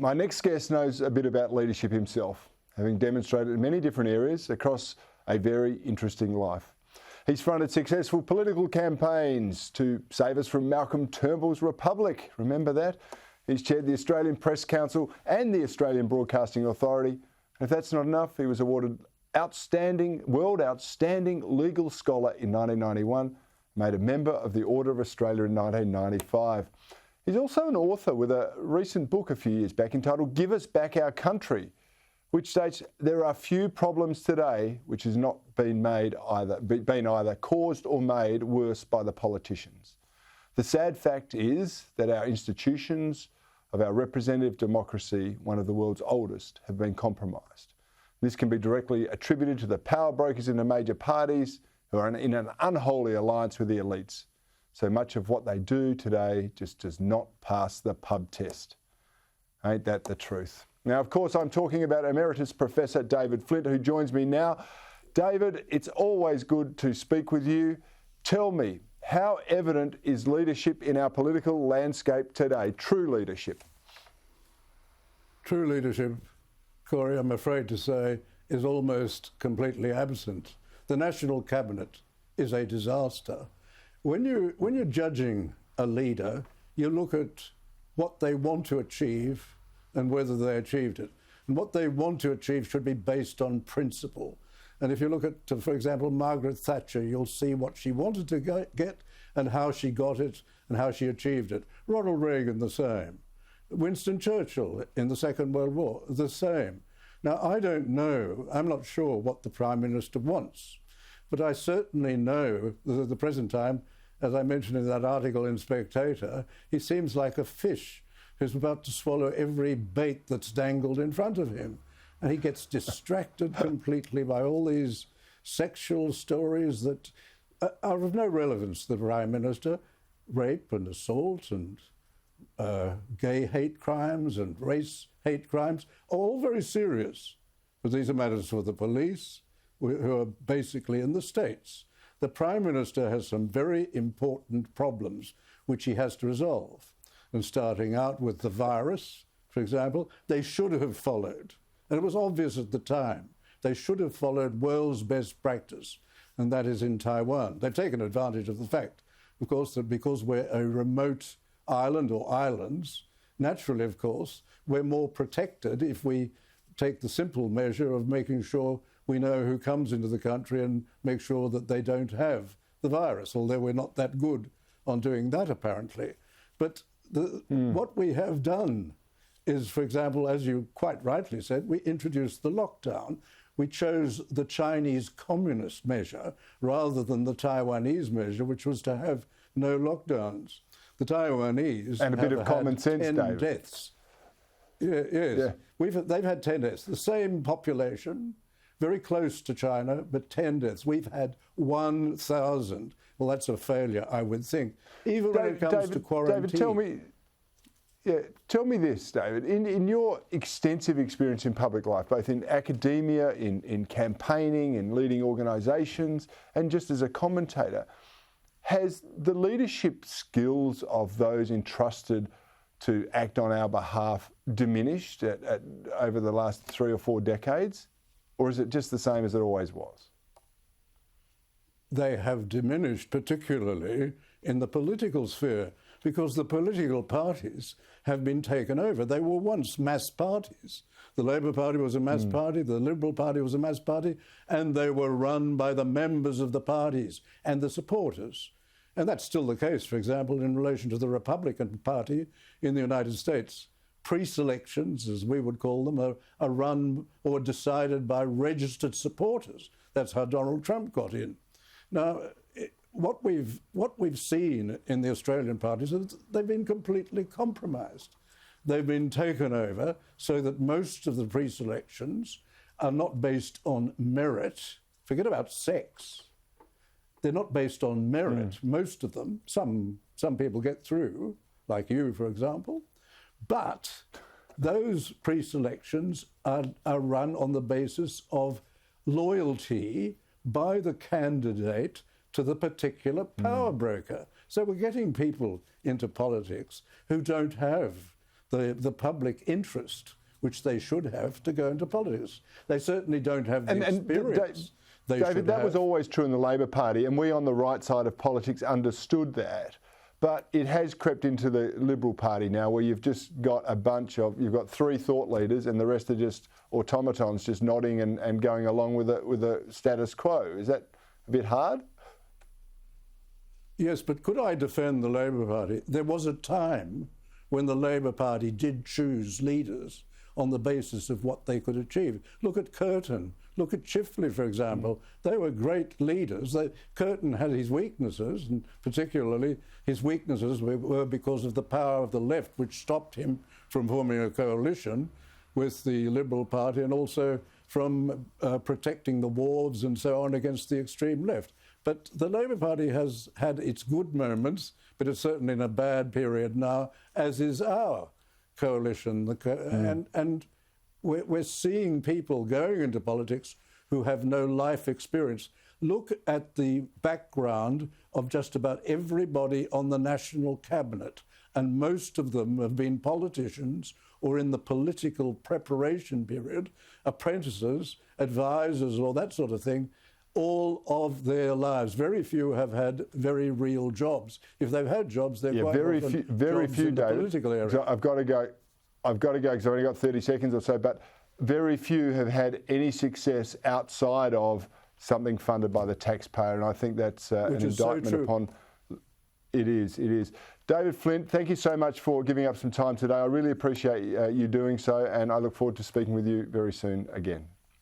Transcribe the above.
My next guest knows a bit about leadership himself, having demonstrated in many different areas across a very interesting life. He's fronted successful political campaigns to save us from Malcolm Turnbull's Republic. Remember that? He's chaired the Australian Press Council and the Australian Broadcasting Authority. And if that's not enough, he was awarded World Outstanding Legal Scholar in 1991, made a member of the Order of Australia in 1995. He's also an author with a recent book a few years back entitled Give Us Back Our Country, which states there are few problems today which has not been either caused or made worse by the politicians. The sad fact is that our institutions of our representative democracy, one of the world's oldest, have been compromised. This can be directly attributed to the power brokers in the major parties who are in an unholy alliance with the elites. So much of what they do today just does not pass the pub test. Ain't that the truth? Now, of course, I'm talking about Emeritus Professor David Flint, who joins me now. David, it's always good to speak with you. Tell me, how evident is leadership in our political landscape today? True leadership. True leadership, Cory, I'm afraid to say, is almost completely absent. The National Cabinet is a disaster. When you're judging a leader, you look at what they want to achieve and whether they achieved it. And what they want to achieve should be based on principle. And if you look at, for example, Margaret Thatcher, you'll see what she wanted to get and how she got it and how she achieved it. Ronald Reagan, the same. Winston Churchill in the Second World War, the same. Now, I don't know, I'm not sure what the Prime Minister wants, but I certainly know that at the present time, as I mentioned in that article in Spectator, he seems like a fish who's about to swallow every bait that's dangled in front of him. And he gets distracted completely by all these sexual stories that are of no relevance to the Prime Minister. Rape and assault and gay hate crimes and race hate crimes are all very serious. But these are matters for the police, who are basically in the States. The Prime Minister has some very important problems which he has to resolve. And starting out with the virus, for example, they should have followed. And it was obvious at the time, they should have followed world's best practice, and that is in Taiwan. They've taken advantage of the fact, of course, that because we're a remote island or islands, naturally, of course, we're more protected if we take the simple measure of making sure we know who comes into the country and make sure that they don't have the virus, although we're not that good on doing that, apparently. But what we have done is, for example, as you quite rightly said, we introduced the lockdown. We chose the Chinese communist measure rather than the Taiwanese measure, which was to have no lockdowns. The Taiwanese and a bit of common sense, 10 David. deaths. Yes, yeah. They've had 10 deaths. The same population, very close to China, but 10 deaths. We've had 1,000. Well, that's a failure, I would think. Even when it comes to quarantine. David, tell me this, David. In your extensive experience in public life, both in academia, in campaigning, in leading organisations, and just as a commentator, has the leadership skills of those entrusted to act on our behalf diminished over the last 3 or 4 decades? Or is it just the same as it always was? They have diminished, particularly in the political sphere, because the political parties have been taken over. They were once mass parties. The Labour Party was a mass party, the Liberal Party was a mass party, and they were run by the members of the parties and the supporters. And that's still the case, for example, in relation to the Republican Party in the United States. Pre-selections, as we would call them, are run or decided by registered supporters. That's how Donald Trump got in. Now, what we've seen in the Australian parties is they've been completely compromised. They've been taken over so that most of the pre-selections are not based on merit. Forget about sex. They're not based on merit, most of them. Some people get through, like you, for example. But those pre-selections are run on the basis of loyalty by the candidate to the particular power broker. So we're getting people into politics who don't have the public interest, which they should have, to go into politics. They certainly don't have the experience. David, that was always true in the Labor Party, and we on the right side of politics understood that. But it has crept into the Liberal Party now, where you've just got you've got three thought leaders, and the rest are just automatons, just nodding and going along with the status quo. Is that a bit hard? Yes, but could I defend the Labor Party? There was a time when the Labor Party did choose leaders on the basis of what they could achieve. Look at Curtin. Look at Chifley, for example. They were great leaders. Curtin had his weaknesses, and particularly his weaknesses were because of the power of the left, which stopped him from forming a coalition with the Liberal Party, and also from protecting the wards and so on against the extreme left. But the Labor Party has had its good moments, but it's certainly in a bad period now, as is our coalition. And we're seeing people going into politics who have no life experience. Look at the background of just about everybody on the national cabinet, and most of them have been politicians or in the political preparation period, apprentices, advisors, or that sort of thing, all of their lives. Very few have had very real jobs. If they've had jobs, they're quite very few, in the David. political area. So I've got to go because I've only got 30 seconds or so, but very few have had any success outside of something funded by the taxpayer, and I think that's an indictment upon... It is. David Flint, thank you so much for giving up some time today. I really appreciate you doing so, and I look forward to speaking with you very soon again.